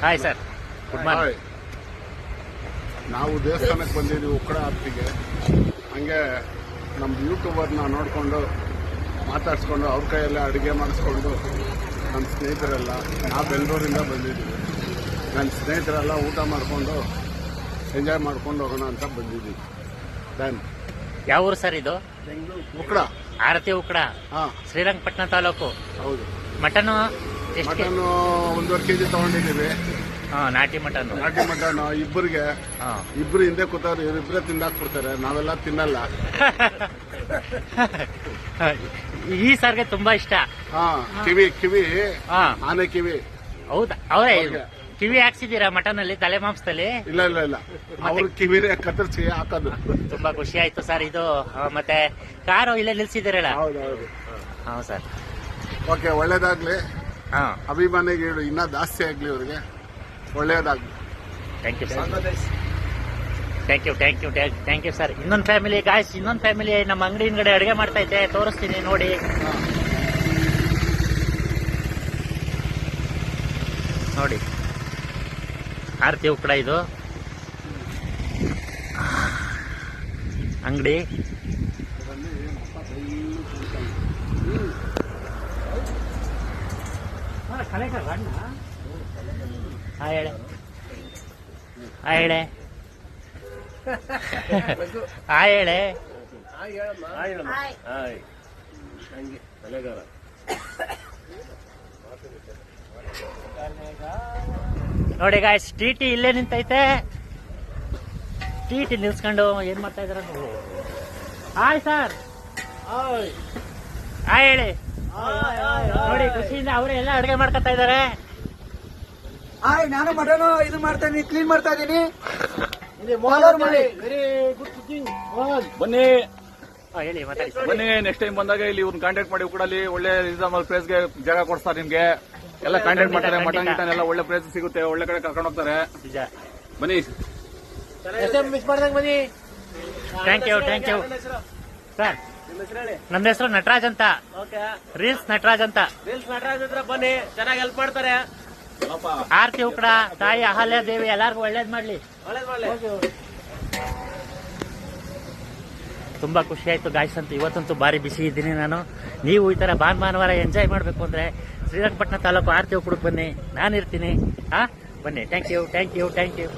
Hi sir, good morning. ನಾವು ದೇವಸ್ಥಾನಕ್ಕೆ ಬಂದಿದ್ದೀವಿ ಉಕ್ಕಡ ಆಪ್ತಿಗೆ. ಹಂಗೆ ನಮ್ಮ ಯೂಟ್ಯೂಬರ್ನ ನೋಡಿಕೊಂಡು ಮಾತಾಡಿಸ್ಕೊಂಡು ಅವ್ರ ಕೈಯಲ್ಲೇ ಅಡುಗೆ ಮಾಡಿಸ್ಕೊಂಡು ನಮ್ಮ ಸ್ನೇಹಿತರೆಲ್ಲ, ನಾವು ಬೆಂಗಳೂರಿಂದ ಬಂದಿದ್ದೀವಿ. ನನ್ನ ಸ್ನೇಹಿತರೆಲ್ಲ ಊಟ ಮಾಡಿಕೊಂಡು ಎಂಜಾಯ್ ಮಾಡ್ಕೊಂಡು ಹೋಗೋಣ ಅಂತ ಬಂದಿದ್ದೀವಿ. ಡನ್. ಯಾವ ಊರು ಸರ್ ಇದು? ಉಕ್ಕಡ, ಆರತಿ ಉಕ್ಕಡ, ಹಾಂ, ಶ್ರೀರಂಗಪಟ್ಟಣ ತಾಲೂಕು. ಹೌದು. ಮಟನ್ ಎಷ್ಟು? ಮಟನ್ 1.5 kg ತಗೊಂಡಿದ್ದೀವಿ. ನಾಟಿ ಮಟನ್. ನಾಟಿ ಮಟನ್ ಇಬ್ಬರಿಗೆ, ಇಬ್ರು ಹಿಂದೆ ಕೂತವ್ರು, ಇವರಿಬ್ಬರೇ ತಿಂದಾಕ್ಬಿಡ್ತಾರೆ, ನಾವೆಲ್ಲ ತಿನ್ನಲ್ಲ. ಈ ಸರ್ಗೆ ತುಂಬಾ ಇಷ್ಟ. ಕಿವಿ ಆನೆ ಕಿವಿ. ಹೌದಾ? ಅವರೇ ಕಿವಿ ಹಾಕ್ಸಿದೀರಾ ಮಟನ್ ಅಲ್ಲಿ, ತಲೆ ಮಾಂಸದಲ್ಲಿ? ಇಲ್ಲ ಇಲ್ಲ ಇಲ್ಲ, ಅವ್ರ ಕಿವಿರೇ ಕತ್ತರಿಸಿ ಹಾಕೋದು. ತುಂಬಾ ಖುಷಿ ಆಯ್ತು ಸರ್. ಇದು ಮತ್ತೆ ಕಾರು ಇಲ್ಲೇ ನಿಲ್ಸಿದಿರಲ್ಲ? ಹೌದೌದು. ಹೌದು ಸರ್. ಓಕೆ, ಒಳ್ಳೇದಾಗ್ಲಿ. ಅಭಿಮಾನಿಗೆ ಇನ್ನ ಜಾಸ್ತಿ ಆಗ್ಲಿ, ಅವ್ರಿಗೆ ಒಳ್ಳೇದಾಗ್ಲಿ. Thank you sir. Thank you thank you thank you sir. ಇನ್ನೊಂದು ಫ್ಯಾಮಿಲಿ ಗಾಯ್ಸ್, ಇನ್ನೊಂದು ಫ್ಯಾಮಿಲಿ ನಮ್ಮ ಅಂಗಡಿ ಹಿಂದ್ಗಡೆ ಅಡುಗೆ ಮಾಡ್ತಾ ಐತೆ, ತೋರಿಸ್ತೀನಿ ನೋಡಿ. ನೋಡಿ, ಆರತಿ ಉಕ್ಕಡ ಇದು ಅಂಗಡಿ. ಹೇಳೆ ಹೇಳೆ ಹೇಳೆ. ನೋಡಿ ಗಾಯ್ಸ್, ಟಿ ಇಲ್ಲೇ ನಿಂತೈತೆ. ಟಿ ನಿಲ್ಸ್ಕೊಂಡು ಏನ್ ಮಾಡ್ತಾ ಇದಾರ? ಹಾಯ್ ಸರ್, ಹಾಯ್ ಹೇಳಿ. ನೋಡಿ, ಖುಷಿಯಿಂದ ಅವರೇ ಎಲ್ಲ ಅಡುಗೆ ಮಾಡ್ಕೊತಾ ಇದಾರೆ. ಹಾಯ್, ನಾನು ಮಟನ್ ಇದು ಮಾಡ್ತಾ ಇದೀನಿ, ಕ್ಲೀನ್ ಮಾಡ್ತಾ ಇದೀನಿ. Very good cooking. ಬನ್ನಿ ಹೇಳಿ, ಮಾತಾಡಿ. ಬನ್ನಿ, ನೆಕ್ಸ್ಟ್ ಟೈಮ್ ಬಂದಾಗ ಇಲ್ಲಿ ಇವ್ರನ್ನ ಕಾಂಟ್ಯಾಕ್ಟ್ ಮಾಡಿ. ಉಕ್ಕಡಲ್ಲಿ ಒಳ್ಳೆ ರೀಸನಬಲ್ ಪ್ರೈಸ್ ಗೆ ಜಾಗ ಕೊಡ್ತಾರೆ ನಿಮ್ಗೆ. ಎಲ್ಲ ಕಾಂಟ್ಯಾಕ್ಟ್ ಮಾಡ್ತಾರೆ. ಮಟನ್ ಗಿಟನ್ ಎಲ್ಲ ಒಳ್ಳೆ ಪ್ರೈಸ್ ಸಿಗುತ್ತೆ, ಒಳ್ಳೆ ಕಡೆ ಕರ್ಕೊಂಡು ಹೋಗ್ತಾರೆ. ಬನ್ನಿ, ಮಿಸ್ ಮಾಡ್ದಂಗ ಬನ್ನಿ. Thank you thank you sir. ನನ್ನ ಹೆಸರು ನಟರಾಜ್ ಅಂತ, ರೀಲ್ಸ್ ನಟರಾಜ್ ಅಂತ. ಬನ್ನಿ, ಚೆನ್ನಾಗಿ ಹೆಲ್ಪ್ ಮಾಡ್ತಾರೆ. ಆರತಿ ಉಕ್ಕಡ ತಾಯಿ ಅಹಲ್ಯ ದೇವಿ ಎಲ್ಲಾರ್ಗು ಒಳ್ಳೇದ್ ಮಾಡ್ಲಿ. ತುಂಬಾ ಖುಷಿ ಆಯ್ತು ಗಾಯ್ಸ್ ಅಂತ. ಇವತ್ತಂತೂ ಭಾರಿ ಬಿಸಿ ಇದ್ದೀನಿ ನಾನು. ನೀವು ಈ ತರ ಭಾನುವಾರ ಎಂಜಾಯ್ ಮಾಡ್ಬೇಕು ಅಂದ್ರೆ ಶ್ರೀರಂಗಪಟ್ಟಣ ತಾಲೂಕು ಆರತಿ ಉಕ್ಕಡಕ್ಕೆ ಬನ್ನಿ, ನಾನು ಇರ್ತೀನಿ. ಬನ್ನಿ. Thank you thank you thank you.